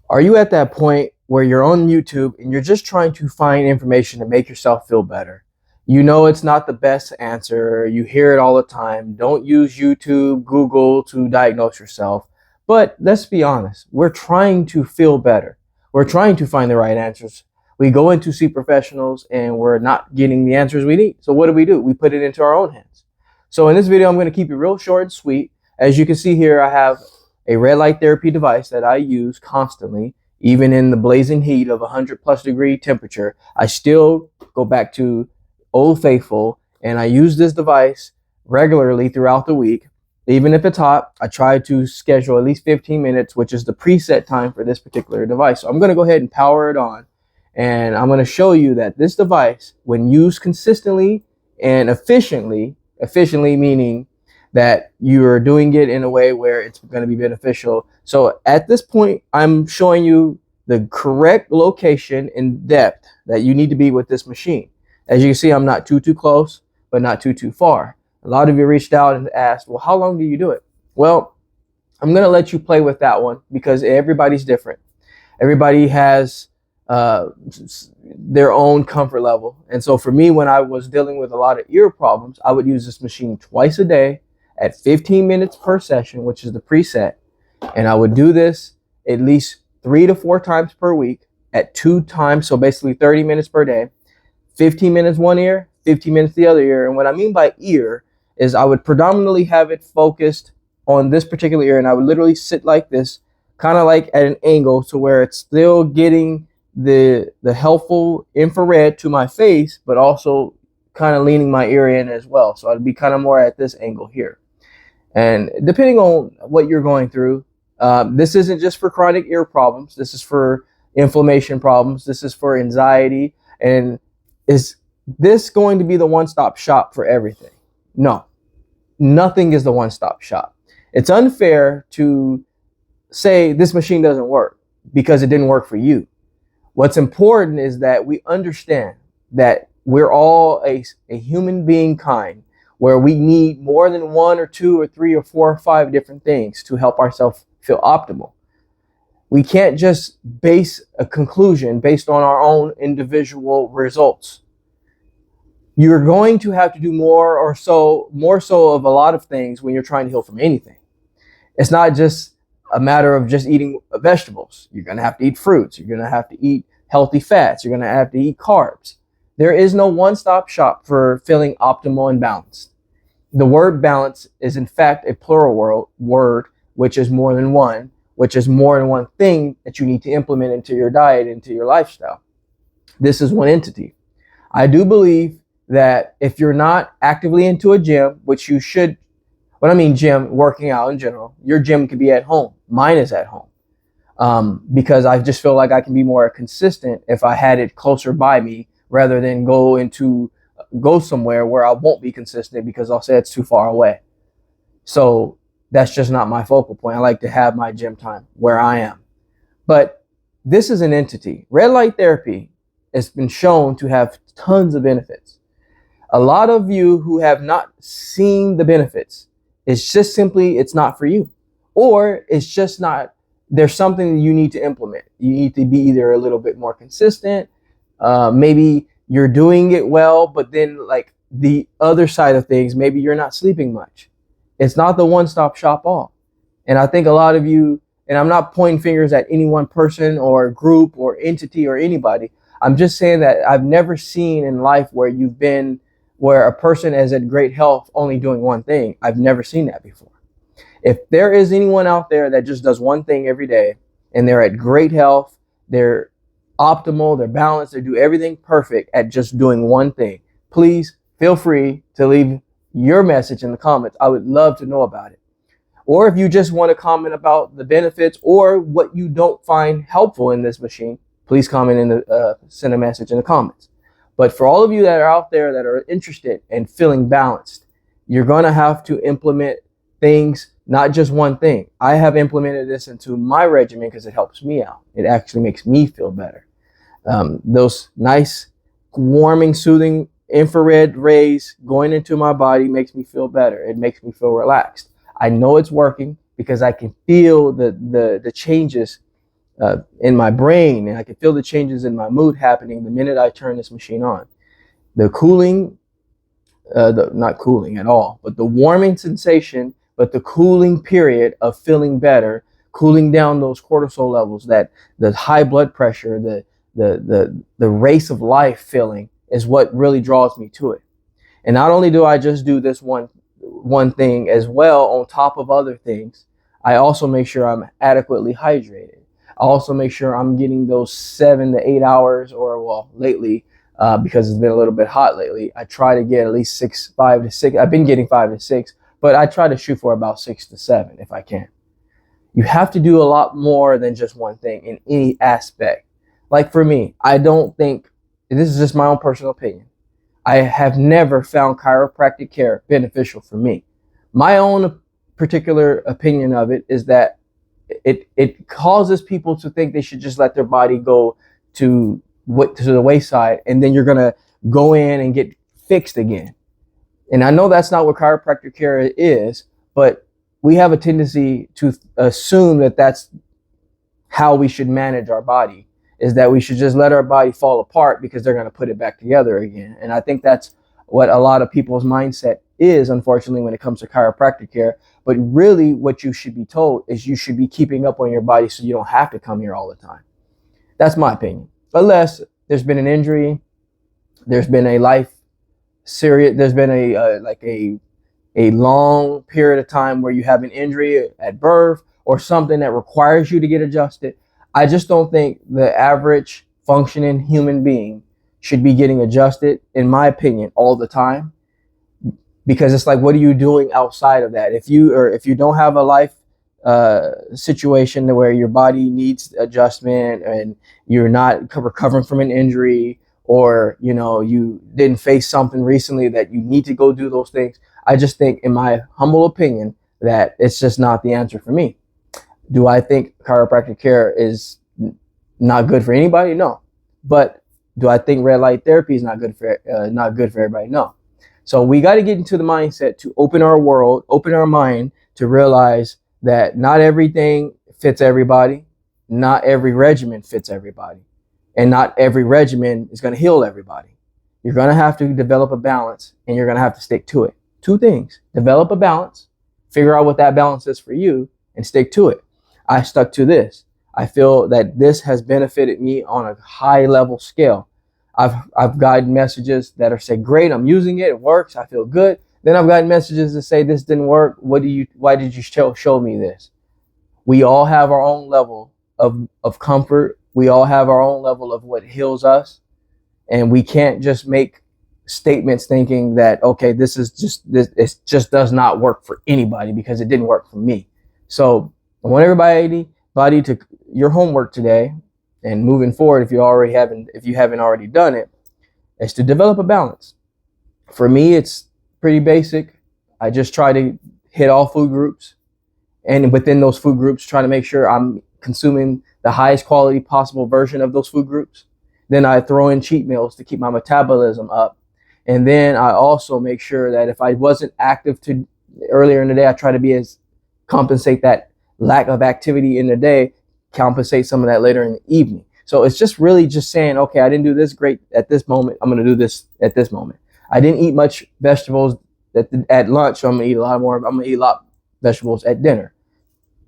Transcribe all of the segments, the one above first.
Are you at that point where you're on YouTube and you're just trying to find information to make yourself feel better? You know it's not the best answer. You hear it all the time. Don't use YouTube, Google to diagnose yourself. But let's be honest, we're trying to feel better. We're trying to find the right answers. We go in to see professionals and we're not getting the answers we need. So what do? We put it into our own hands. So in this video, I'm going to keep it real short and sweet. As you can see here, I have a red light therapy device that I use constantly. Even in the blazing heat of 100+ degree temperature, I still go back to Old Faithful and I use this device regularly throughout the week. Even if it's hot, I try to schedule at least 15 minutes, which is the preset time for this particular device. So I'm going to go ahead and power it on, and I'm going to show you that this device, when used consistently and efficiently meaning that you're doing it in a way where it's going to be beneficial. So at this point, I'm showing you the correct location and depth that you need to be with this machine. As you can see, I'm not too close, but not too far. A lot of you reached out and asked, well, how long do you do it? Well, I'm going to let you play with that one because everybody's different. Everybody has their own comfort level. And so for me, when I was dealing with a lot of ear problems, I would use this machine twice a day at 15 minutes per session, which is the preset. And I would do this at least 3 to 4 times per week at 2 times. So basically 30 minutes per day, 15 minutes one ear, 15 minutes the other ear. And what I mean by ear is I would predominantly have it focused on this particular ear. And I would literally sit like this, kind of like at an angle to where it's still getting the helpful infrared to my face, but also kind of leaning my ear in as well. So I'd be kind of more at this angle here. And depending on what you're going through, this isn't just for chronic ear problems. This is for inflammation problems. This is for anxiety. And is this going to be the one-stop shop for everything? No, nothing is the one-stop shop. It's unfair to say this machine doesn't work because it didn't work for you. What's important is that we understand that we're all a human being kind, where we need more than 1 or 2 or 3 or 4 or 5 different things to help ourselves feel optimal. We can't just base a conclusion based on our own individual results. You're going to have to do more so of a lot of things when you're trying to heal from anything. It's not just a matter of just eating vegetables. You're going to have to eat fruits. You're going to have to eat healthy fats. You're going to have to eat carbs. There is no one-stop shop for feeling optimal and balanced. The word balance is in fact a plural word, which is more than one, which is more than one thing that you need to implement into your diet, into your lifestyle. This is one entity. I do believe that if you're not actively into a gym, which you should, when I mean gym, working out in general, your gym could be at home. Mine is at home because I just feel like I can be more consistent if I had it closer by me rather than go somewhere where I won't be consistent because I'll say it's too far away. So that's just not my focal point. I like to have my gym time where I am. But this is an entity. Red light therapy has been shown to have tons of benefits. A lot of you who have not seen the benefits, it's just simply, it's not for you. Or it's just not, there's something you need to implement. You need to be either a little bit more consistent. Maybe you're doing it well, but then like the other side of things, maybe you're not sleeping much. It's not the one-stop shop all. And I think a lot of you, and I'm not pointing fingers at any one person or group or entity or anybody. I'm just saying that I've never seen in life where a person is at great health only doing one thing. I've never seen that before. If there is anyone out there that just does one thing every day and they're at great health, they're optimal, they're balanced, they do everything perfect at just doing one thing, please feel free to leave your message in the comments. I would love to know about it. Or if you just want to comment about the benefits or what you don't find helpful in this machine, please comment in send a message in the comments. But for all of you that are out there that are interested in feeling balanced, you're going to have to implement things, not just one thing. I have implemented this into my regimen because it helps me out. It actually makes me feel better. Those nice, warming, soothing infrared rays going into my body makes me feel better. It makes me feel relaxed. I know it's working because I can feel the changes in my brain, and I can feel the changes in my mood happening the minute I turn this machine on. The cooling, not cooling at all, but the warming sensation, but the cooling period of feeling better, cooling down those cortisol levels, that the high blood pressure, the race of life feeling is what really draws me to it. And not only do I just do this one thing as well on top of other things, I also make sure I'm adequately hydrated. I also make sure I'm getting those 7 to 8 hours, or well, lately, because it's been a little bit hot lately, I try to get at least 5 to 6. I've been getting 5 to 6, but I try to shoot for about 6 to 7 if I can. You have to do a lot more than just one thing in any aspect. Like for me, I don't think, this is just my own personal opinion, I have never found chiropractic care beneficial for me. My own particular opinion of it is that it causes people to think they should just let their body go to the wayside, and then you're going to go in and get fixed again. And I know that's not what chiropractic care is, but we have a tendency to assume that that's how we should manage our body, is that we should just let our body fall apart because they're going to put it back together again. And I think that's what a lot of people's mindset is, unfortunately, when it comes to chiropractic care. But really what you should be told is you should be keeping up on your body so you don't have to come here all the time. That's my opinion. Unless there's been an injury, there's been a there's been a long period of time where you have an injury at birth or something that requires you to get adjusted. I just don't think the average functioning human being should be getting adjusted, in my opinion, all the time. Because it's like, what are you doing outside of that? If you don't have a life situation where your body needs adjustment and you're not recovering from an injury, or you didn't face something recently that you need to go do those things, I just think, in my humble opinion, that it's just not the answer for me. Do I think chiropractic care is not good for anybody? No. But do I think red light therapy is not good for everybody? No. So we got to get into the mindset to open our world, open our mind to realize that not everything fits everybody. Not every regimen fits everybody. And not every regimen is going to heal everybody. You're going to have to develop a balance, and you're going to have to stick to it. 2 things: develop a balance, figure out what that balance is for you, and stick to it. I stuck to this. I feel that this has benefited me on a high level scale. I've gotten messages that are saying, great, I'm using it, it works, I feel good. Then I've gotten messages that say, this didn't work. Why did you show me this? We all have our own level of comfort. We all have our own level of what heals us. And we can't just make statements thinking that, okay, this it just does not work for anybody because it didn't work for me. So I want everybody to your homework today, and moving forward, if you haven't already done it, is to develop a balance. For me, it's pretty basic. I just try to hit all food groups, and within those food groups, try to make sure I'm consuming the highest quality possible version of those food groups. Then I throw in cheat meals to keep my metabolism up. And then I also make sure that if I wasn't active earlier in the day, I try to compensate that lack of activity in the day, compensate some of that later in the evening. So it's just really just saying, okay, I didn't do this great at this moment, I'm going to do this at this moment. I didn't eat much vegetables at lunch, so I'm going to eat a lot more. I'm going to eat a lot of vegetables at dinner.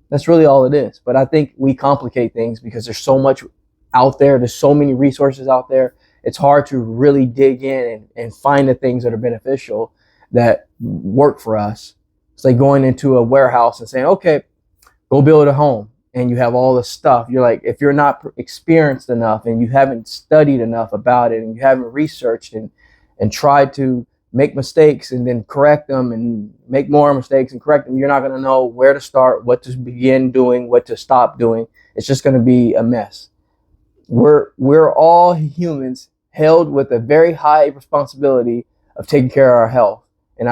That's really all it is. But I think we complicate things because there's so much out there. There's so many resources out there. It's hard to really dig in and find the things that are beneficial that work for us. It's like going into a warehouse and saying, okay, go build a home. And you have all the stuff. You're like, if you're not experienced enough and you haven't studied enough about it and you haven't researched and tried to make mistakes and then correct them and make more mistakes and correct them, you're not going to know where to start, what to begin doing, what to stop doing. It's just going to be a mess. We're all humans held with a very high responsibility of taking care of our health. And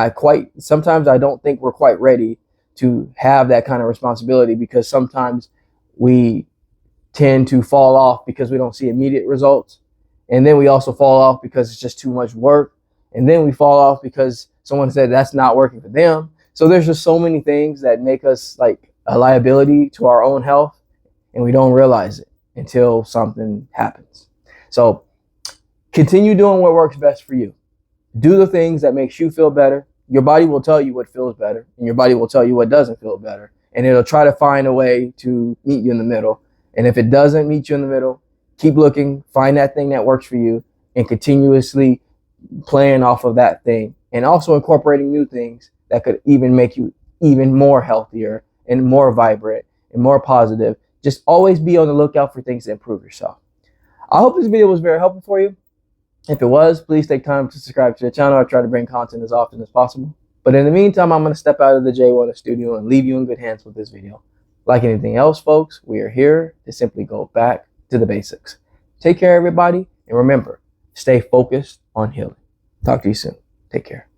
sometimes I don't think we're quite ready to have that kind of responsibility, because sometimes we tend to fall off because we don't see immediate results. And then we also fall off because it's just too much work. And then we fall off because someone said that's not working for them. So there's just so many things that make us like a liability to our own health, and we don't realize it. until something happens. So continue doing what works best for you. Do the things that makes you feel better. Your body will tell you what feels better, and your body will tell you what doesn't feel better. And it'll try to find a way to meet you in the middle. And if it doesn't meet you in the middle, keep looking, find that thing that works for you, and continuously playing off of that thing. And also incorporating new things that could even make you even more healthier and more vibrant and more positive. Just always be on the lookout for things to improve yourself. I hope this video was very helpful for you. If it was, please take time to subscribe to the channel. I try to bring content as often as possible. But in the meantime, I'm going to step out of the Jaye Wellness Studio and leave you in good hands with this video. Like anything else, folks, we are here to simply go back to the basics. Take care, everybody. And remember, stay focused on healing. Talk to you soon. Take care.